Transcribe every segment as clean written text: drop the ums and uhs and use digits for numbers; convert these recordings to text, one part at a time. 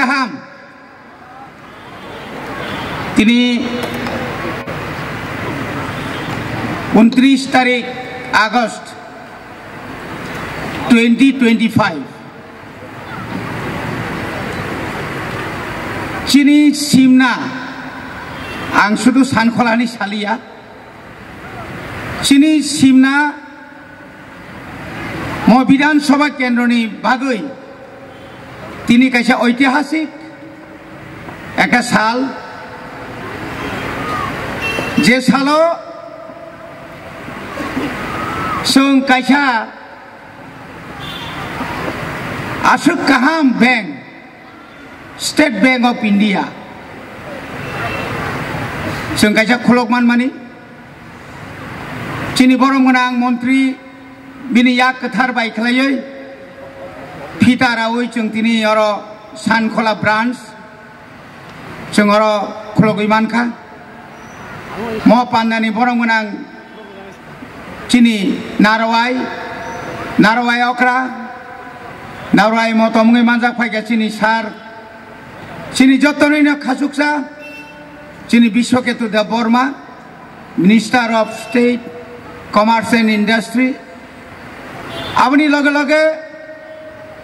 গাহাম তিনি 29 তারিখ আগস্ট 2025 চিনি সিমনা आं शुधु सानखलानि सालिया चिनी सिमना म विधानसभा केन्द्रनि बागै तिनी कायसा ऐतिहासिक एका साल जे सालो जों कायसा आसुक गाहाम bank state bank of India जों कायसा खुलकमान मानि चिनी बरं गोनां मंत्री बिनि याक गोथार बायख्लायै फिटारावै जों दिनै अरो सानखला ब्रान्च जों अरो खुलगै मानखा म पान्नानि बरं गोनां चिनी नारवाय अक्रा नारवाय मतमङै मानजाक फायगा चिनी सार चिनी जतनैनो खासुकसा चिनी Biswaketu Dev Barma minister of state commerce and industry आबनि लगे लगे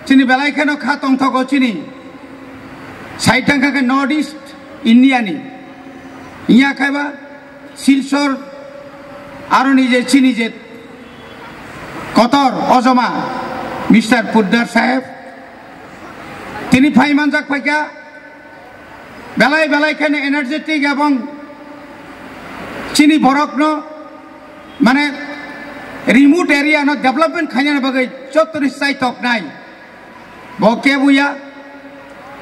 चिनी बेलायखेनो खा तंथको चिनी साइटांखा के नॉर्थ ईस्ट इंडिया नि इया खायबा सिलचर आरो निजे चिनी जे कतर अजमा मिस्टर पुद्दार साहेब तिनी फाइमानजाक फायका बेलाय बेलायखेनो एनार्जेटिक एवं चिनी बरकनो माने रिमोट एरिया नो डेवलपमेंट खायना बागै चतुरी साइटक नाय बके बुया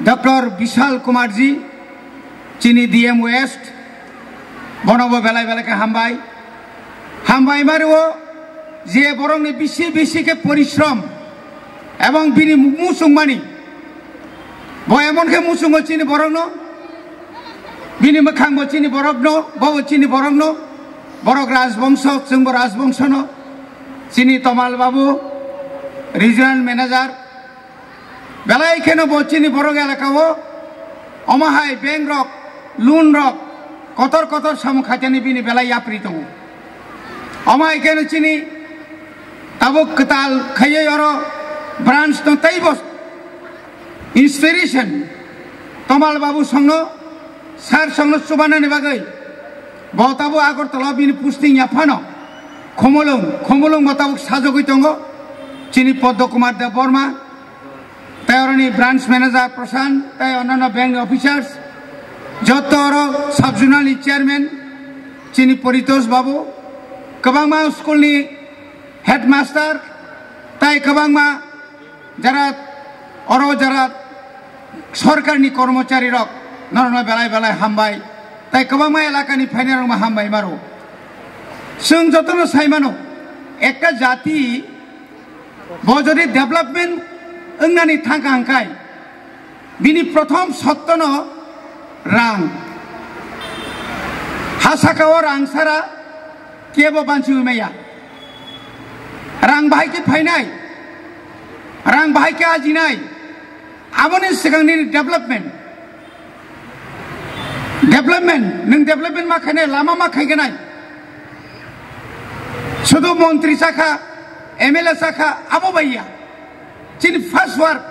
डॉक्टर विशाल कुमार जी चिनी डीएम वेस्ट बनबो बेलाय बेलायखे हामबाय मारो जे बरंनि बिसि के परिश्रम एवं बिनि मुसुंमानि ब एमनखे मुसुंगो चिनी बरंनो बिनि मोखां बचिनी बरकनो बचिनी बरकनो बरक राजवंश जोंबो राजवंशनो चिनी तमाल बाबू रिजनल मैनेजर बेलायखेनो बचिनी बरक एलाकाओ अमाहाय बैंक रक लुन रक कतर सामु खाथियानि बिनि बेलाय याप्रि दङ अमाहायखेनो चिनी ताबो कताल खायै अरो ब्रान्च न तैबो इंस्पिरेशन तमाल बाबू संनो सार संनो सुबानानि बागै बताबो आगरतला बिनि पुस्टिं याफानो खमलुं बताबो साजगै दङ चिनी पद्म कुमार देव बर्मा तायरनि ब्रांच मैनेजर प्रशांत ताय अन्यान्य बैंक ऑफिसर्स जतरो सब जोनल चेयरमैन चिनी परितोष बाबू गोबांमा स्कूलनि हेडमास्टर ताय गोबांमा जरा सरकारनि कर्मचारी रक नरना बेलाय हामबाय ताय गोबांमा एलाकानि फाइनाल हामबाय मारो जों जतनो साइमानो एकटा जाति बजरी डेवलपमेंट ओंनानि थांखा हांखाय बिनि प्रथम सत्तनो रां हासाकाव रां सारा केबो बानसि उमेया रां बाहायके फायनाय रां बाहायके आजिनाय आबोनि सिगांनि डेवलपमेंट नों डेवलपमेंट मा खायनाय लामा मा खायगोनाय शुधु मंत्री साखा एमएलए साखा आबो बायया चिन फर्स्ट वर्क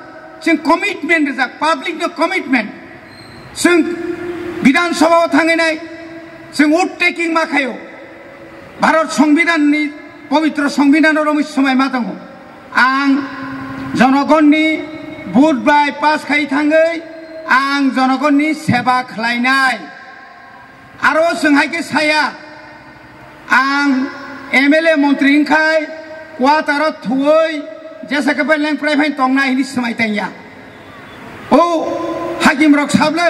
चिन कमिटमेंट जा पब्लिक नो कमिटमेंट जों विधानसभा थांनाय जों वोट टेकिं मा खायो भारत संविधाननि पवित्र संविधान रमिस समय मा दङ आं जनगणनि भोट बाय पास खाय थाङै आं जनगणनि सेवा खालायनाय आरो जोंहायके साया आं एमएलए मंत्री खाय क्वार्टर थुयै जैसे के लें प्राइवेट तंगना हिनी समय तैया ओ हाकिम रक साबले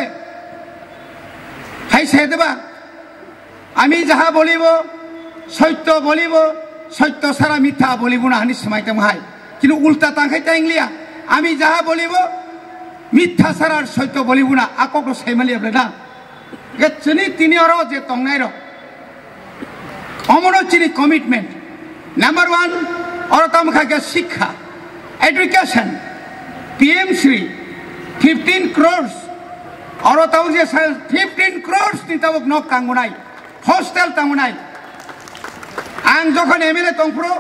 हाय सेदबा आमी जहा बोलिबो सत्य बोलिबो सत्य सारा मिथ्या बोलिबो ना हिनी समय तम हाय किन्तु उल्टा तांखाय तांगलिया आमी जहा बोलिबो मिथ्या सारा सत्य बोलिबो ना आको साइमालिया ना गचनि तिनि अरो जे तंगनाय रो अमरचिनी कमिटमेंट नंबर 1 और तम खाके शिक्षा education PM Shri 15 crores oro tabuk je 15 crores ni tabuk nok tangunai hostel tangunai ang jokhon MLA tongpro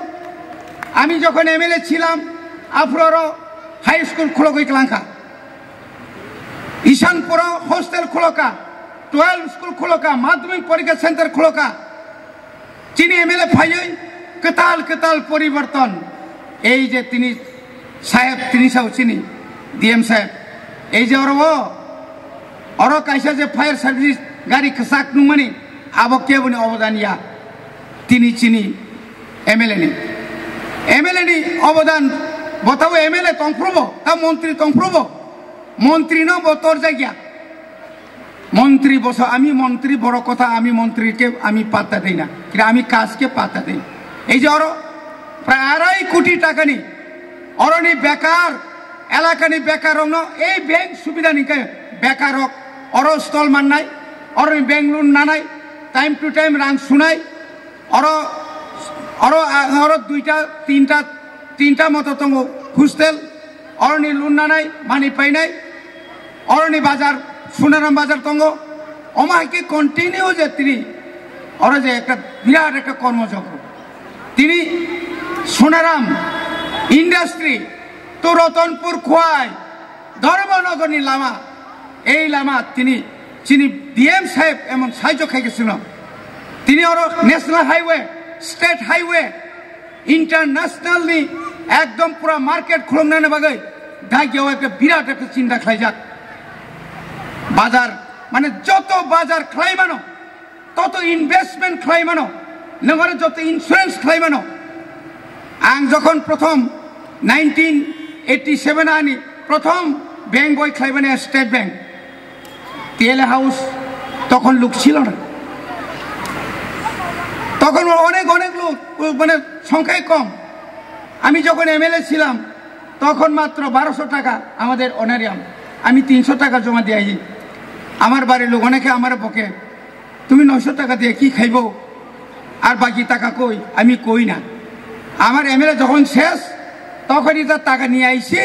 ami jokhon MLA ছিলাম afroro high school khulogoi klangka ishanpuro hostel khuloka 12 school khuloka madhyamik porikha center khuloka chini MLA phaioi ketal poriborton ei je tini saheb tini sao chini DM saheb ei je oro kaisa je fire service gari khasak numani abo kebuni obodania tini chini MLA ni অবদান বতাবো MLA তংপ্রব তা মন্ত্রী তংপ্রব মন্ত্রী ন বতর জায়গা মন্ত্রী বস আমি মন্ত্রী বড় কথা আমি মন্ত্রীকে আমি পাত্তা দেই না কিন্তু আমি কাজকে পাত্তা দেই এই যে প্রায় 2.5 কোটি টাকা নি অরনি বেকার এলাকানি বেকার এই ব্যাংক সুবিধা নিকে বেকার অর স্টল মান নাই অরনি ব্যাংক লোন না নাই টাইম টু টাইম রাং শুনাই অর দুইটা তিনটা মতো তঙ্গ হোস্টেল অরনি লোন না নাই মানি পাই নাই অরনি বাজার সোনারাম বাজার তঙ্গ অমাকে কন্টিনিউ যে তিনি অর যে একটা বিরাট একটা কর্মচক্র তিনি সোনারাম ইন্ডাস্ট্রি তো রতনপুর খোয়াই ধর্মনগরী লামা এই লামা তিনি ডিএম সাহেব এমন সাহায্য খাইছিল তিনি ওর national highway state highway international নি একদম পুরা মার্কেট খুলনানে বাগে ঢাকিয়াও একটা বিরাট একটা চিন্তা খাইজাক বাজার মানে যত বাজার খাইমানো তত ইনভেস্টমেন্ট খাইমানো নগরে যত ইন্স্যুরেন্স খাইমানো আং যখন প্রথম 1987 আনি প্রথম ব্যাংক বই খাইবানে স্টেট ব্যাংক টিএলএ হাউস তখন লোক ছিল না তখন অনেক লোক মানে সংখ্যায় কম আমি যখন MLA ছিলাম তখন মাত্র 1200 টাকা আমাদের অনারিয়াম আমি 300 টাকা জমা দিয়েছি আমার বাড়ির লোক অনেকে আমার পক্ষে তুমি 900 টাকা দিয়ে কি খাইব আর বাকি টাকা কই আমি কই না আমার MLA যখন শেষ তখনই তার টাকা নিয়ে আইছি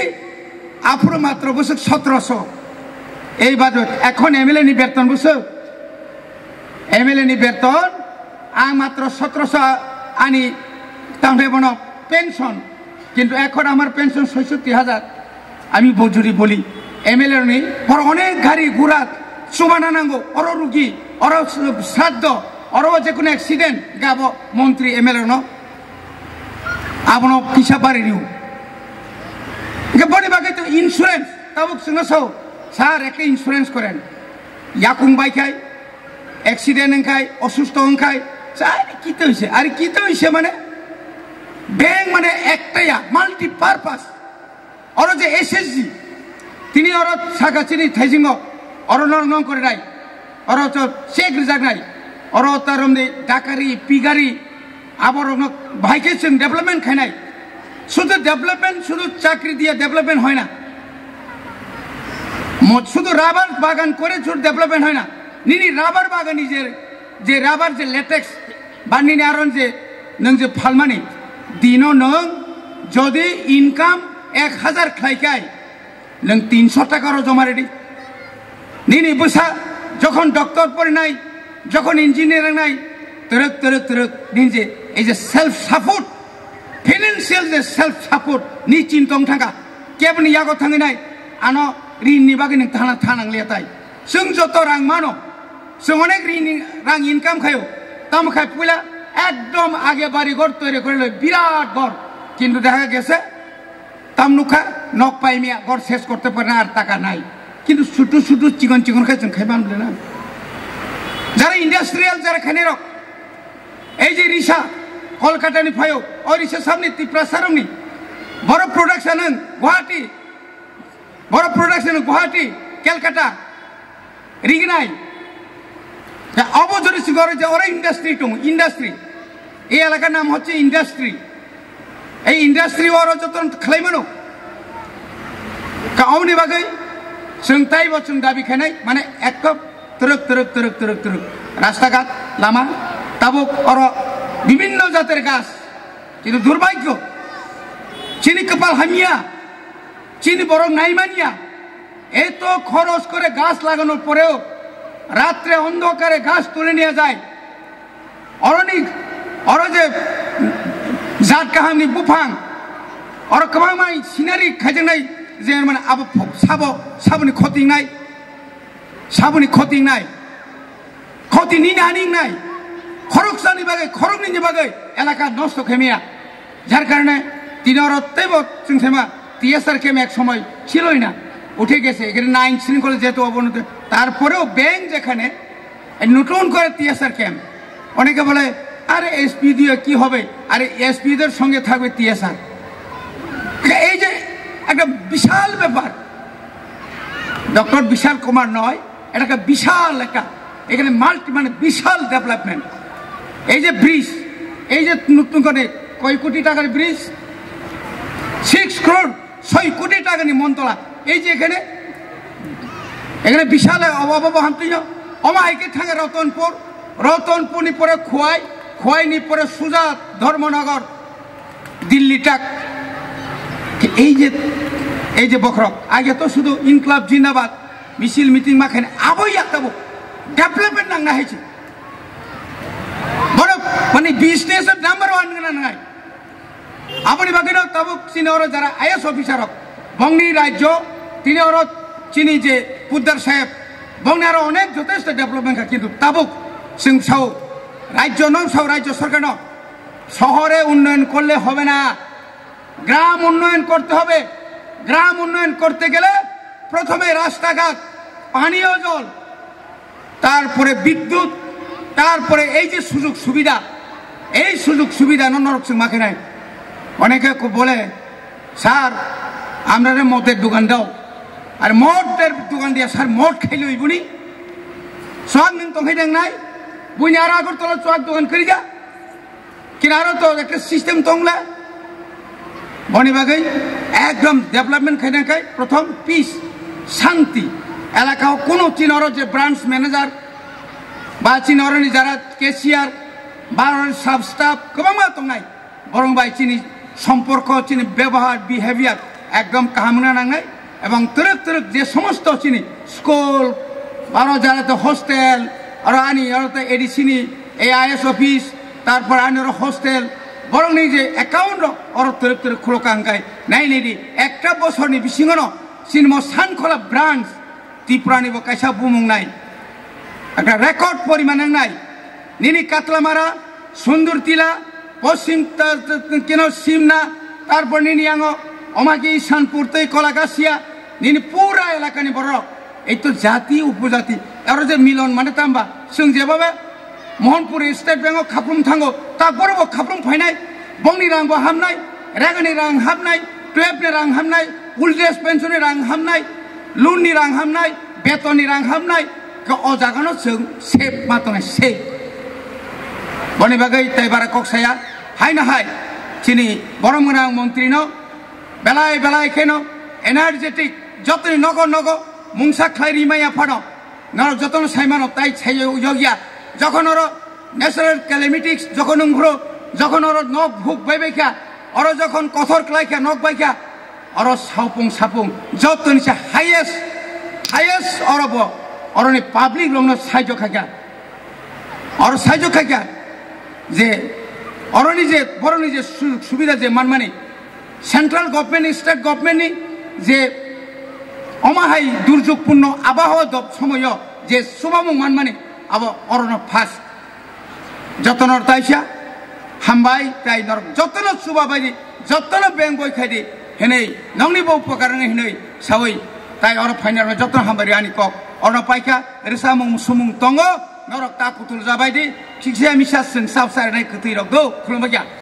আফ্রো মাত্র বছর 1700 এই বাজেট এখন MLA নি বেতন বছর MLA নি বেতন আং মাত্র 1700 আনি তাহলে বন পেনশন কিন্তু এখন আমার পেনশন 66000 আমি বজুরি বলি MLA নি পর অনেক গাড়ি ঘোড়া সুমানা নাঙ্গো অর রুগী অর শ্রাদ্ধ অর যে কোনো অ্যাক্সিডেন্ট গাব মন্ত্রী MLA ন আপন কিসা পারিনিও বড়ি বাকি তো ইন্স্যুরেন্স তাবুক সঙ্গে স্যার একটা ইন্স্যুরেন্স করেন ইয়াকুং বাইকাই অ্যাক্সিডেন্ট খাই অসুস্থ খাই কিতে হয়েছে আর কিতে হয়েছে মানে ব্যাংক মানে একটাই মাল্টিপারপাস ওর যে SSG তিনি ওর শাখা চিনি থাইজিং ওর নং করে নাই ওর চেক রিজার্ভ নাই ওর তার ডাকারি পিগারি আবার ভাইকে ডেভেলপমেন্ট খাই নাই শুধু ডেভেলপমেন্ট শুধু চাকরি দিয়ে ডেভেলপমেন্ট হয় না শুধু রাবার বাগান করে শুধু ডেভেলপমেন্ট হয় না নিনি রাবার বাগানি যে রাবার যে লেটেক্স বানিনি আর যে ফালমানি দিন যদি ইনকাম 1000 খাইকাই 300 টাকারও জমা রেডি নিনি বসা যখন ডক্টর পড়ে নাই যখন ইঞ্জিনিয়ারিং নাই তরক নিজে এই যে সেলফ সাপোর্ট ফিনান্সিয়াল যে সেলফ সাপোর্ট নি চিন্তং থাকা কেবনি ইয়াগো থাঙ্গি নাই আনো ঋণ নিবাগে নों থানাंगलिया তাই जों যত রাং মানো जों অনেক রাং ইনকাম খায়ো তাম খাই পয়লা একদম আগে বাড়ি ঘর তৈরি করে লই বিরাট ঘর কিন্তু দেখা গেছে তাম নুখা নক পাইমিয়া ঘর শেষ করতে পারে না আর টাকা নাই কিন্তু ছোট চিকন খাই जों খাইবান বলে না যারা ইন্ডাস্ট্রিয়াল যারা খানে রক এই যে রিসা কলকাতানি ফায়ো ওই রিসা সামনে ত্রিপুরা সারংনি বড় প্রোডাকশন গুয়াহাটি ক্যালকাটা রিগনাই অবজরি সিগরে যে ওরা ইন্ডাস্ট্রি এই এলাকার নাম হচ্ছে ইন্ডাস্ট্রি এই ইন্ডাস্ট্রি ওরা যত খাইমানো কাউনি বাগৈ जों তাইব जों দাবি খানাই মানে এক তরক রাস্তাঘাট লামা তাবুক ওর বিভিন্ন জাতের গাছ কিন্তু দুর্ভাগ্য চিনি কপাল হামিয়া চিনি বড় নাইমানিয়া এত খরচ করে গাছ লাগানোর পরেও রাত্রে অন্ধকারে গাছ তুলে নিয়ে যায় অর যে জাত কাহামনি বুফাং অর কবাংমাই সিনারি খাইজनाय যে মানে আবো সাবনি ক্ষতি নাই ক্ষতি নিনানি নাই খরকসানি বাগে খরকনি বাগে এলাকা নষ্ট খেমিয়া যার কারণে তিনর তেব চিংসেমা টিএসআর কেম এক সময় ছিলই না উঠে গেছে এখানে আইন শৃঙ্খলা যেহেতু অবনতি তারপরেও ব্যাংক যেখানে নতুন করে টিএসআর ক্যাম্প অনেকে বলে আরে এসপি দিয়ে কি হবে আরে এসপিদের সঙ্গে থাকবে টিএসআর এই যে একটা বিশাল ব্যাপার ডক্টর বিশাল কুমার নয় এটা একটা বিশাল একটা এখানে মানে বিশাল ডেভেলপমেন্ট এই যে ব্রিজ এই যে নতুন করে কয় কোটি টাকার ব্রিজ 6 crore 6 কোটি টাকা নি মনতলা এই যে এখানে বিশাল অভাব হামতি অমাইকে থাকে রতনপুর নি পরে খোয়াই নি পরে সুজাত ধর্মনগর দিল্লি টাক এই যে বখরক আগে তো শুধু ইনকলাব জিন্দাবাদ মিছিল মিটিং মাখানে আবই আতাবো ডেভেলপমেন্ট নাঙ্গা হয়েছে বড় মানে বিজনেসের নাম্বার 1 নাই আপনি বাকি তাবুক চিনি ওরা যারা আইএস অফিসার বংনি রাজ্য তিনি ওরা চিনি যে পুদ্দার সাহেব বংনি আরো অনেক যথেষ্ট ডেভেলপমেন্ট কিন্তু তাবুক সিং সাউ রাজ্য রাজ্য সরকার শহরে উন্নয়ন করলে হবে না গ্রাম উন্নয়ন করতে হবে গ্রাম উন্নয়ন করতে গেলে প্রথমে রাস্তাঘাট পানীয় জল তারপরে বিদ্যুৎ তারপরে এই যে সুযোগ সুবিধা নরক সিং মাখে নাই অনেকে বলে স্যার আমরা মদের দোকান দাও আর মদের দোকান দিয়া স্যার মদ খাইলে বুনি সোহাগ নিন তংখাইদেং নাই বুনি আর আগরতলা সোহাগ দোকান করি যা কিনা আরো তো একটা সিস্টেম তংলা বনিবাগৈ একদম ডেভেলপমেন্ট খাই প্রথম পিস শান্তি এলাকাও কোনো চিনর যে ব্রাঞ্চ ম্যানেজার বা চিনরনি যারা কেশিয়ার বা সাব স্টাফ গোबां তংনাই বরং বাই চিনি সম্পর্ক চিনি ব্যবহার বিহেভিয়ার একদম কাহামনা নাংনাই এবং তরক যে সমস্ত চিনি স্কুল আরো যারা তো হোস্টেল আর আনি আর তো এডিসিনি এআইএস অফিস তারপর আনি হোস্টেল বরং নি যে অ্যাকাউন্ট আর তরক খুলকাঙ্গাই নাই নেদি একটা বছরনি বিসিঙন সিনমো সানখোলা ব্রাঞ্চ ত্রিপুরানিবো কাইসা বুমুং নাই একটা রেকর্ড পরিমাণ নাই নিনি কাতলামারা সুন্দরতিলা পশ্চিম সিমনা তারপর নিনি আঙো অমাকি ঈশানপুর তৈ কলাগাছিয়া নিনি পুরা এলাকানি বড় এই তো জাতি উপজাতি আর যে মিলন মানে তাম্বা जों যেভাবে মোহনপুর স্টেট ব্যাংক খাপ্রুম থাঙ্গো তা বড় খাপ্রুম ফাইনাই বংনি রাংবো হামনাই রেগানি রাং হামনাই টুয়েলভনি রাং হামনাই ওল্ড এজ পেনশननि रां हामनाय लोननि रां हामनाय बेतननि रां हामनाय अ जागानो जों सेफ मातंनाय सेफ बनि बागै ताइबारा कक्साया हायना हाय चिनि बरमगोनां मन्त्रिनो बेलाय केनो एनार्जेटिक जतनि नगो मुंसा खायरि माया फानो नर जतन साइमानो ताइ छायो योगिया যখন ওর ন্যাচারাল ক্যালামিটিক্স যখন উংঘ্রো যখন ওর নখ ভুক বাইবাইকা ওর যখন কথর ক্লাইকা নখ বাইকা और सापुं जब निचे हाइएस्ट और पाब्लिक लोगों साइज खाया और साइज खाया जे और बरनी जे सुविधा जे मानमानी सेंट्रल गभर्नमेंट स्टेट गभर्नमेंट जे अमाहाय दुर्योगपूर्ण आबहावा समय जे सुबामुं मानमानी अब अरन फार्स्ट जतन ताइसा हामबाय ताइ नर जतन सुबाबायदि जतन बेंक बयखायदि हेनै नंनि बौ पकारांनि हेनै सावै ताइ अर फाइनाल जतन हामबाय आनि कक अरन पाइका रेसामुं सुमुं तंगो नरक ता कुतुल जाबायदि खिक्सिया मिसा जों साबसारनाय खोथै रगौ खुलुमबाय।